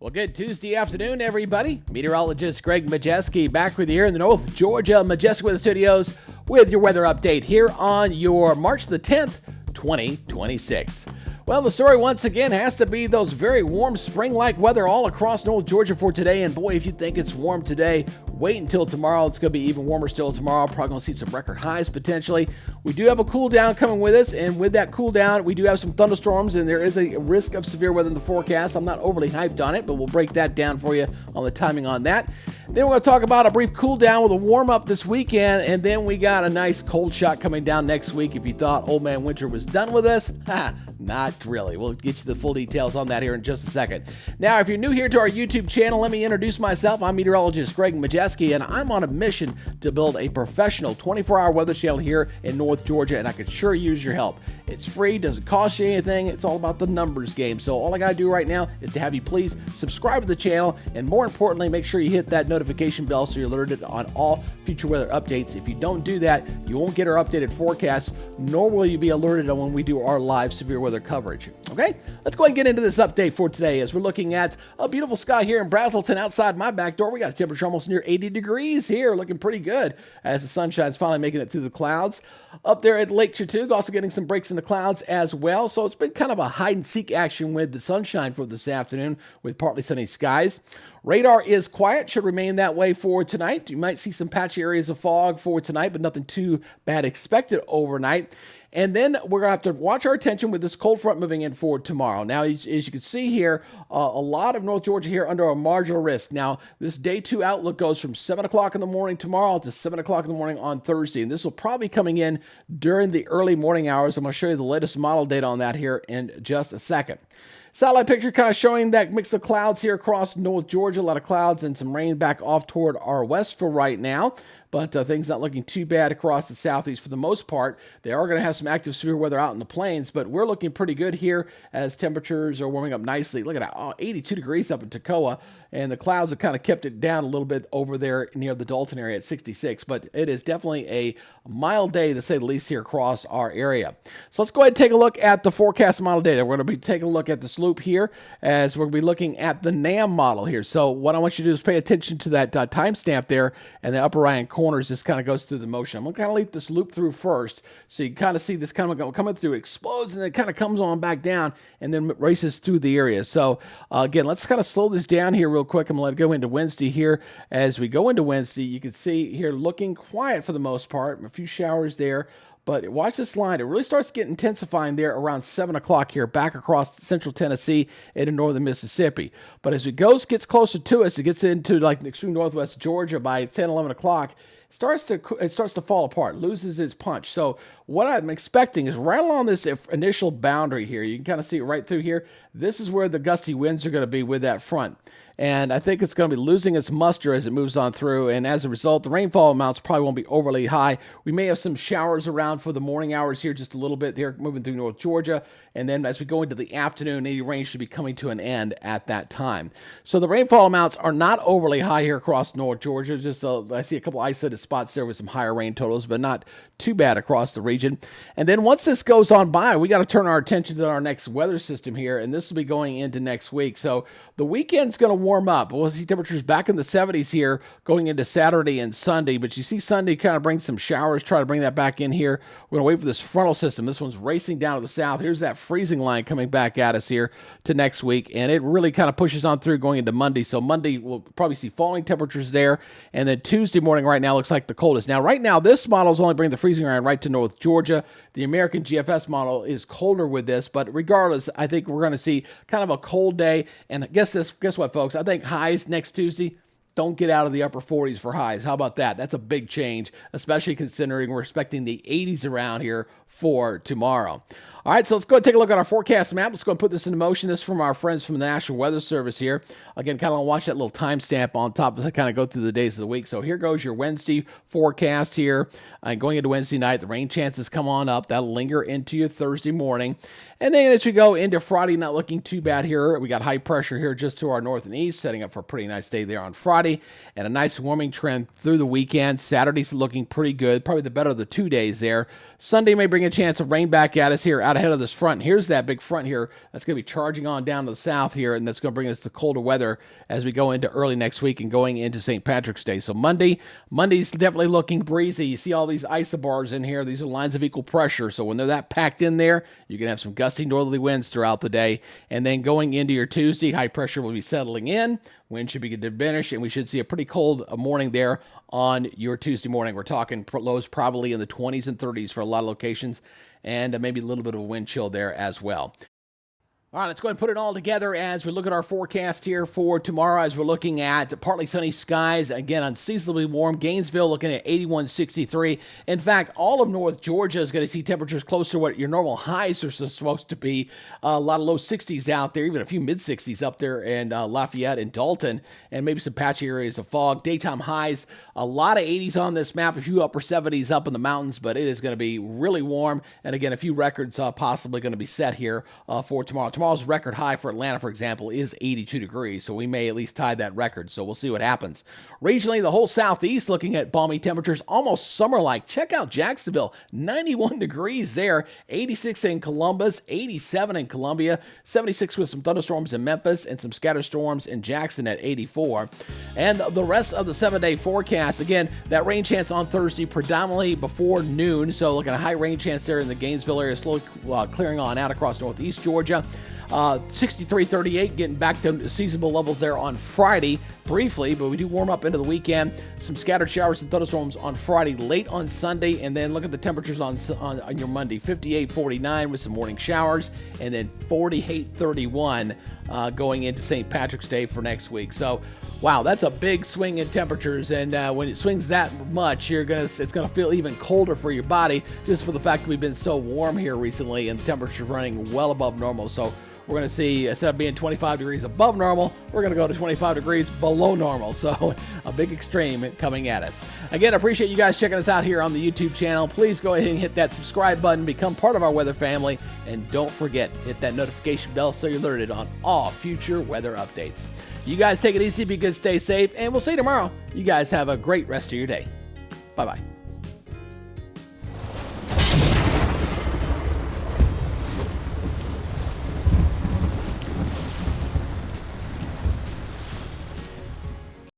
Well, good Tuesday afternoon, everybody. Meteorologist Greg Majewski back with you here in the North Georgia Majestic Weather Studios with your weather update here on your March the 10th, 2026. Well, the story once again has to be those very warm spring-like weather all across North Georgia for today. And boy, if you think it's warm today, wait until tomorrow. It's going to be even warmer still tomorrow. Probably going to see some record highs potentially. We do have a cool down coming with us, and with that cool down, we do have some thunderstorms, and there is a risk of severe weather in the forecast. I'm not overly hyped on it, but we'll break that down for you on the timing on that. Then we're going to talk about a brief cool down with a warm up this weekend, and then we got a nice cold shot coming down next week. If you thought Old Man Winter was done with us, not really. We'll get you the full details on that here in just a second. Now, if you're new here to our YouTube channel, let me introduce myself. I'm meteorologist Greg Majewski, and I'm on a mission to build a professional 24-hour weather channel here in North Georgia, and I could sure use your help. It's free, doesn't cost you anything. It's all about the numbers game. So all I got to do right now is to have you please subscribe to the channel, and more importantly, make sure you hit that notification bell so you're alerted on all future weather updates. If you don't do that, you won't get our updated forecasts, nor will you be alerted on when we do our live severe weather coverage. Okay, let's go ahead and get into this update for today as we're looking at a beautiful sky here in Braselton outside my back door. We got a temperature almost near 80 degrees here, looking pretty good as the sunshine's finally making it through the clouds. Up there at Lake Chattooga, also getting some breaks in the clouds as well. So it's been kind of a hide and seek action with the sunshine for this afternoon with partly sunny skies. Radar is quiet, should remain that way for tonight. You might see some patchy areas of fog for tonight, but nothing too bad expected overnight. And then we're going to have to watch our attention with this cold front moving in for tomorrow. Now, as you can see here, a lot of North Georgia here under a marginal risk. Now, this day 2 outlook goes from 7 o'clock in the morning tomorrow to 7 o'clock in the morning on Thursday. And this will probably be coming in during the early morning hours. I'm going to show you the latest model data on that here in just a second. Satellite picture kind of showing that mix of clouds here across North Georgia. A lot of clouds and some rain back off toward our west for right now. But things not looking too bad across the southeast for the most part. They are going to have some active severe weather out in the plains, but we're looking pretty good here as temperatures are warming up nicely. Look at that, 82 degrees up in Toccoa, and the clouds have kind of kept it down a little bit over there near the Dalton area at 66. But it is definitely a mild day, to say the least, here across our area. So let's go ahead and take a look at the forecast model data. We're going to be taking a look at this loop here as we're going to be looking at the NAM model here. So what I want you to do is pay attention to that timestamp there in the upper right-hand corners. This kind of goes through the motion. I'm going to kind of leave this loop through first so you kind of see this kind of coming through, explodes, and then it kind of comes on back down and then races through the area. So again, let's kind of slow this down here real quick. I'm going to let it go into Wednesday here. As we go into Wednesday, you can see here looking quiet for the most part, a few showers there. But watch this line. It really starts getting intensifying there around 7 o'clock here, back across central Tennessee into northern Mississippi. But as it gets closer to us, it gets into like extreme northwest Georgia by 10, 11 o'clock, it starts to fall apart, loses its punch. So what I'm expecting is right along this initial boundary here, you can kind of see it right through here. This is where the gusty winds are going to be with that front. And I think it's going to be losing its muster as it moves on through. And as a result, the rainfall amounts probably won't be overly high. We may have some showers around for the morning hours here, just a little bit here, moving through North Georgia. And then as we go into the afternoon, any rain should be coming to an end at that time. So the rainfall amounts are not overly high here across North Georgia. Just I see a couple isolated spots there with some higher rain totals, but not too bad across the region. And then once this goes on by, we got to turn our attention to our next weather system here, and this will be going into next week. So the weekend's going to warm up. We'll see temperatures back in the 70s here going into Saturday and Sunday, but you see Sunday kind of bring some showers, try to bring that back in here. We're going to wait for this frontal system. This one's racing down to the south. Here's that freezing line coming back at us here to next week, and it really kind of pushes on through going into Monday. So Monday, we'll probably see falling temperatures there, and then Tuesday morning right now looks like the coldest. Now, right now, this model is only bringing the freezing line right to North Georgia. The American GFS model is colder with this, but regardless, I think we're going to see kind of a cold day, and guess what, folks? I think highs next Tuesday don't get out of the upper 40s for highs. How about that? That's a big change, especially considering we're expecting the 80s around here for tomorrow. All right, so let's go and take a look at our forecast map. Let's go and put this into motion. This is from our friends from the National Weather Service here. Again, kind of watch that little timestamp on top as I kind of go through the days of the week. So here goes your Wednesday forecast here. Going into Wednesday night, the rain chances come on up. That'll linger into your Thursday morning. And then as we go into Friday, not looking too bad here. We got high pressure here just to our north and east, setting up for a pretty nice day there on Friday. And a nice warming trend through the weekend. Saturday's looking pretty good, probably the better of the 2 days there. Sunday may bring a chance of rain back at us here out got ahead of this front. Here's that big front here that's going to be charging on down to the south here, and that's going to bring us to colder weather as we go into early next week and going into St. Patrick's Day. So Monday's definitely looking breezy. You see all these isobars in here. These are lines of equal pressure. So when they're that packed in there, you're going to have some gusty northerly winds throughout the day. And then going into your Tuesday, high pressure will be settling in. Wind should begin to diminish, and we should see a pretty cold morning there on your Tuesday morning. We're talking lows probably in the 20s and 30s for a lot of locations, and maybe a little bit of a wind chill there as well. All right, let's go ahead and put it all together as we look at our forecast here for tomorrow, as we're looking at partly sunny skies, again, unseasonably warm. Gainesville looking at 81-63. In fact, all of North Georgia is going to see temperatures closer to what your normal highs are supposed to be. A lot of low 60s out there, even a few mid-60s up there in Lafayette and Dalton, and maybe some patchy areas of fog. Daytime highs, a lot of 80s on this map, a few upper 70s up in the mountains, but it is going to be really warm. And again, a few records possibly going to be set here for tomorrow. Tomorrow's record high for Atlanta, for example, is 82 degrees, so we may at least tie that record, so we'll see what happens. Regionally, the whole southeast looking at balmy temperatures, almost summer-like. Check out Jacksonville, 91 degrees there, 86 in Columbus, 87 in Columbia, 76 with some thunderstorms in Memphis, and some scattered storms in Jackson at 84. And the rest of the 7-day forecast, again, that rain chance on Thursday predominantly before noon, so looking at a high rain chance there in the Gainesville area, slowly clearing on out across northeast Georgia. 63-38, getting back to seasonable levels there on Friday briefly, but we do warm up into the weekend. Some scattered showers and thunderstorms on Friday, late on Sunday, and then look at the temperatures on your Monday. 58-49 with some morning showers, and then 48-31 going into St. Patrick's Day for next week. So, wow, that's a big swing in temperatures, and when it swings that much, it's gonna feel even colder for your body, just for the fact that we've been so warm here recently, and temperatures running well above normal. So we're going to see, instead of being 25 degrees above normal, we're going to go to 25 degrees below normal. So a big extreme coming at us. Again, I appreciate you guys checking us out here on the YouTube channel. Please go ahead and hit that subscribe button, become part of our weather family, and don't forget, hit that notification bell so you're alerted on all future weather updates. You guys take it easy, be good, stay safe, and we'll see you tomorrow. You guys have a great rest of your day. Bye-bye.